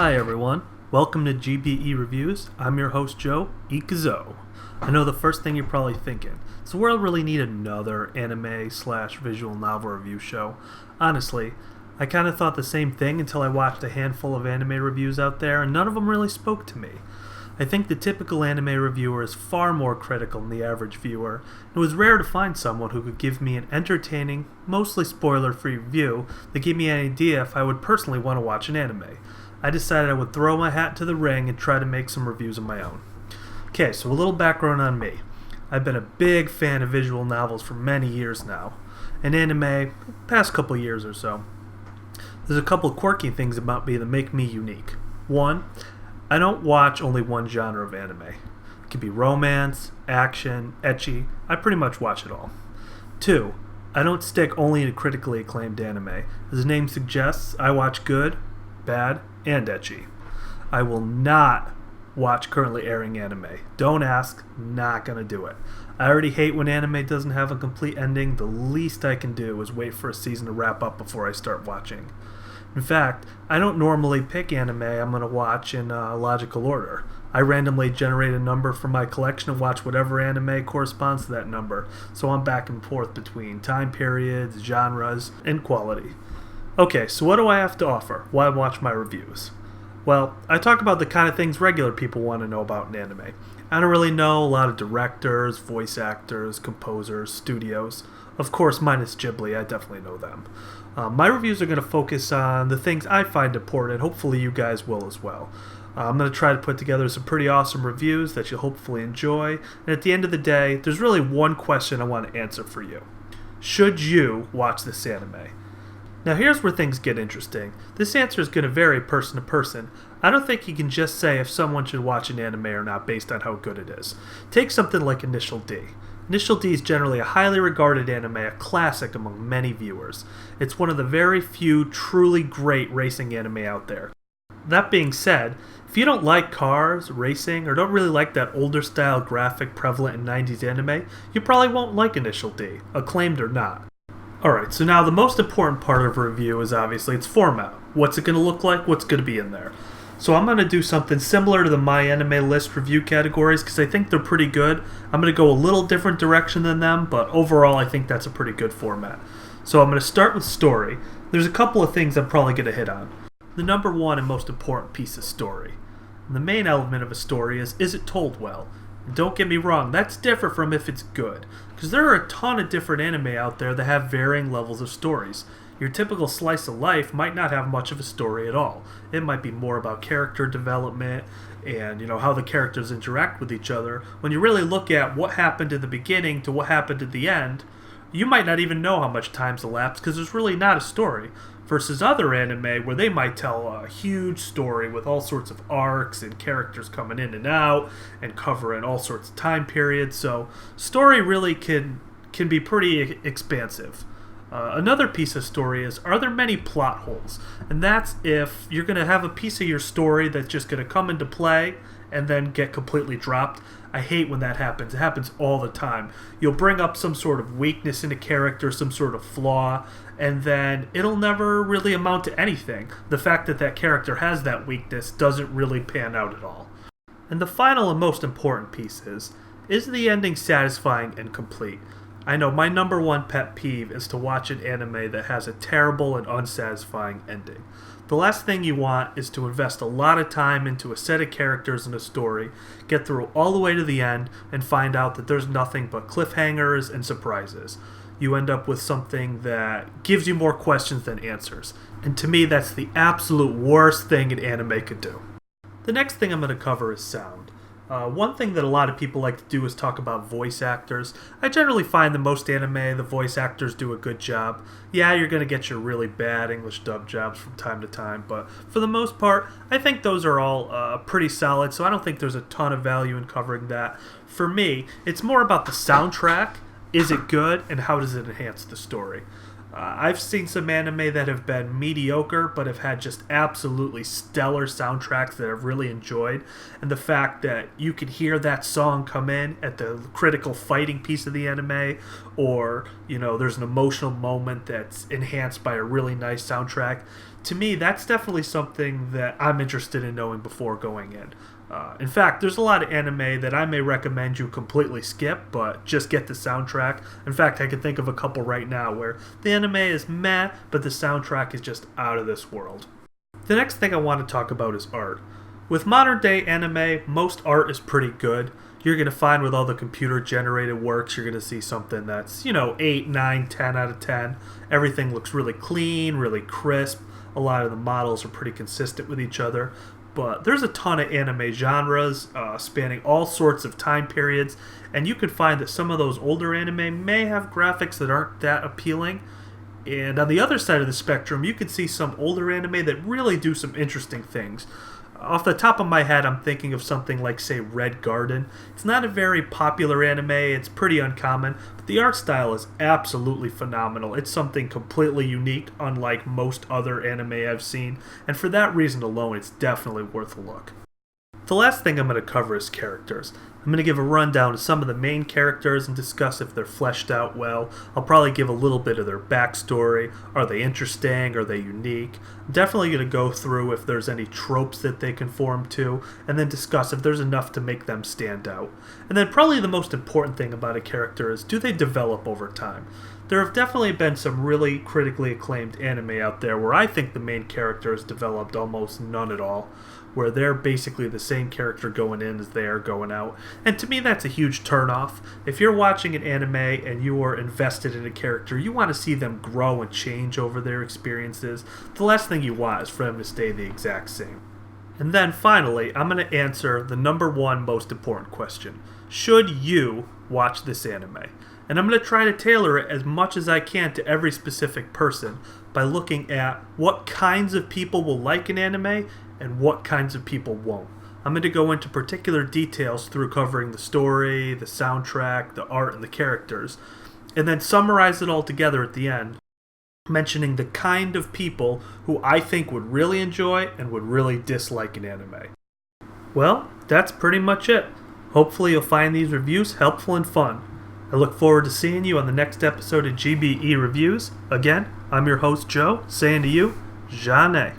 Hi everyone, welcome to GBE Reviews. I'm your host Joe, Ecchi. I know the first thing you're probably thinking, does the world really need another anime/visual novel review show? Honestly, I kind of thought the same thing until I watched a handful of anime reviews out there and none of them really spoke to me. I think the typical anime reviewer is far more critical than the average viewer. It was rare to find someone who could give me an entertaining, mostly spoiler-free review that gave me an idea if I would personally want to watch an anime. I decided I would throw my hat to the ring and try to make some reviews of my own. Okay, so a little background on me. I've been a big fan of visual novels for many years now, and anime, past couple years or so. There's a couple quirky things about me that make me unique. One, I don't watch only one genre of anime. It could be romance, action, ecchi. I pretty much watch it all. Two, I don't stick only to critically acclaimed anime. As the name suggests, I watch good, bad, and ecchi. I will not watch currently airing anime. Don't ask, not gonna do it. I already hate when anime doesn't have a complete ending. The least I can do is wait for a season to wrap up before I start watching. In fact, I don't normally pick anime I'm going to watch in logical order. I randomly generate a number from my collection and watch whatever anime corresponds to that number, so I'm back and forth between time periods, genres, and quality. Okay, so what do I have to offer? Why watch my reviews? Well, I talk about the kind of things regular people want to know about in anime. I don't really know a lot of directors, voice actors, composers, studios. Of course, minus Ghibli, I definitely know them. My reviews are going to focus on the things I find important. Hopefully you guys will as well. I'm going to try to put together some pretty awesome reviews that you'll hopefully enjoy. And at the end of the day, there's really one question I want to answer for you. Should you watch this anime? Now here's where things get interesting. This answer is going to vary person to person. I don't think you can just say if someone should watch an anime or not based on how good it is. Take something like Initial D. Initial D is generally a highly regarded anime, a classic among many viewers. It's one of the very few truly great racing anime out there. That being said, if you don't like cars, racing, or don't really like that older style graphic prevalent in 90s anime, you probably won't like Initial D, acclaimed or not. Alright, so now the most important part of a review is obviously its format. What's it going to look like? What's going to be in there? So I'm going to do something similar to the My Anime List review categories because I think they're pretty good. I'm going to go a little different direction than them, but overall I think that's a pretty good format. So I'm going to start with story. There's a couple of things I'm probably going to hit on. The number one and most important piece is story. And the main element of a story is it told well? And don't get me wrong, that's different from if it's good. Because there are a ton of different anime out there that have varying levels of stories. Your typical slice of life might not have much of a story at all. It might be more about character development and how the characters interact with each other. When you really look at what happened in the beginning to what happened at the end, you might not even know how much time's elapsed because there's really not a story. Versus other anime where they might tell a huge story with all sorts of arcs and characters coming in and out and covering all sorts of time periods. So story really can be pretty expansive. Another piece of story is, are there many plot holes? And that's if you're going to have a piece of your story that's just going to come into play and then get completely dropped. I hate when that happens. It happens all the time. You'll bring up some sort of weakness in a character, some sort of flaw, and then it'll never really amount to anything. The fact that that character has that weakness doesn't really pan out at all. And the final and most important piece is the ending satisfying and complete? I know my number one pet peeve is to watch an anime that has a terrible and unsatisfying ending. The last thing you want is to invest a lot of time into a set of characters and a story, get through all the way to the end, and find out that there's nothing but cliffhangers and surprises. You end up with something that gives you more questions than answers. And to me, that's the absolute worst thing an anime could do. The next thing I'm going to cover is sound. One thing that a lot of people like to do is talk about voice actors. I generally find that most anime, the voice actors do a good job. Yeah, you're going to get your really bad English dub jobs from time to time, but for the most part, I think those are all pretty solid, so I don't think there's a ton of value in covering that. For me, it's more about the soundtrack. Is it good, and how does it enhance the story? I've seen some anime that have been mediocre, but have had just absolutely stellar soundtracks that I've really enjoyed. And the fact that you can hear that song come in at the critical fighting piece of the anime, or, there's an emotional moment that's enhanced by a really nice soundtrack. To me, that's definitely something that I'm interested in knowing before going in. In fact, there's a lot of anime that I may recommend you completely skip, but just get the soundtrack. In fact, I can think of a couple right now where the anime is meh, but the soundtrack is just out of this world. The next thing I want to talk about is art. With modern day anime, most art is pretty good. You're going to find with all the computer generated works, you're going to see something that's, 8, 9, 10 out of 10. Everything looks really clean, really crisp. A lot of the models are pretty consistent with each other. But there's a ton of anime genres spanning all sorts of time periods, and you could find that some of those older anime may have graphics that aren't that appealing. And on the other side of the spectrum, you could see some older anime that really do some interesting things. Off the top of my head, I'm thinking of something like, say, Red Garden. It's not a very popular anime, it's pretty uncommon, but the art style is absolutely phenomenal. It's something completely unique, unlike most other anime I've seen, and for that reason alone, it's definitely worth a look. The last thing I'm going to cover is characters. I'm going to give a rundown of some of the main characters and discuss if they're fleshed out well. I'll probably give a little bit of their backstory. Are they interesting? Are they unique? I'm definitely going to go through if there's any tropes that they conform to, and then discuss if there's enough to make them stand out. And then probably the most important thing about a character is, do they develop over time? There have definitely been some really critically acclaimed anime out there where I think the main character has developed almost none at all, where they're basically the same character going in as they are going out. And to me, that's a huge turnoff. If you're watching an anime and you are invested in a character, you want to see them grow and change over their experiences. The last thing you want is for them to stay the exact same. And then finally, I'm going to answer the number one most important question. Should you watch this anime? And I'm going to try to tailor it as much as I can to every specific person by looking at what kinds of people will like an anime and what kinds of people won't. I'm going to go into particular details through covering the story, the soundtrack, the art, and the characters, and then summarize it all together at the end, mentioning the kind of people who I think would really enjoy and would really dislike an anime. Well, that's pretty much it. Hopefully you'll find these reviews helpful and fun. I look forward to seeing you on the next episode of GBE Reviews. Again, I'm your host Joe, saying to you, Jeanne.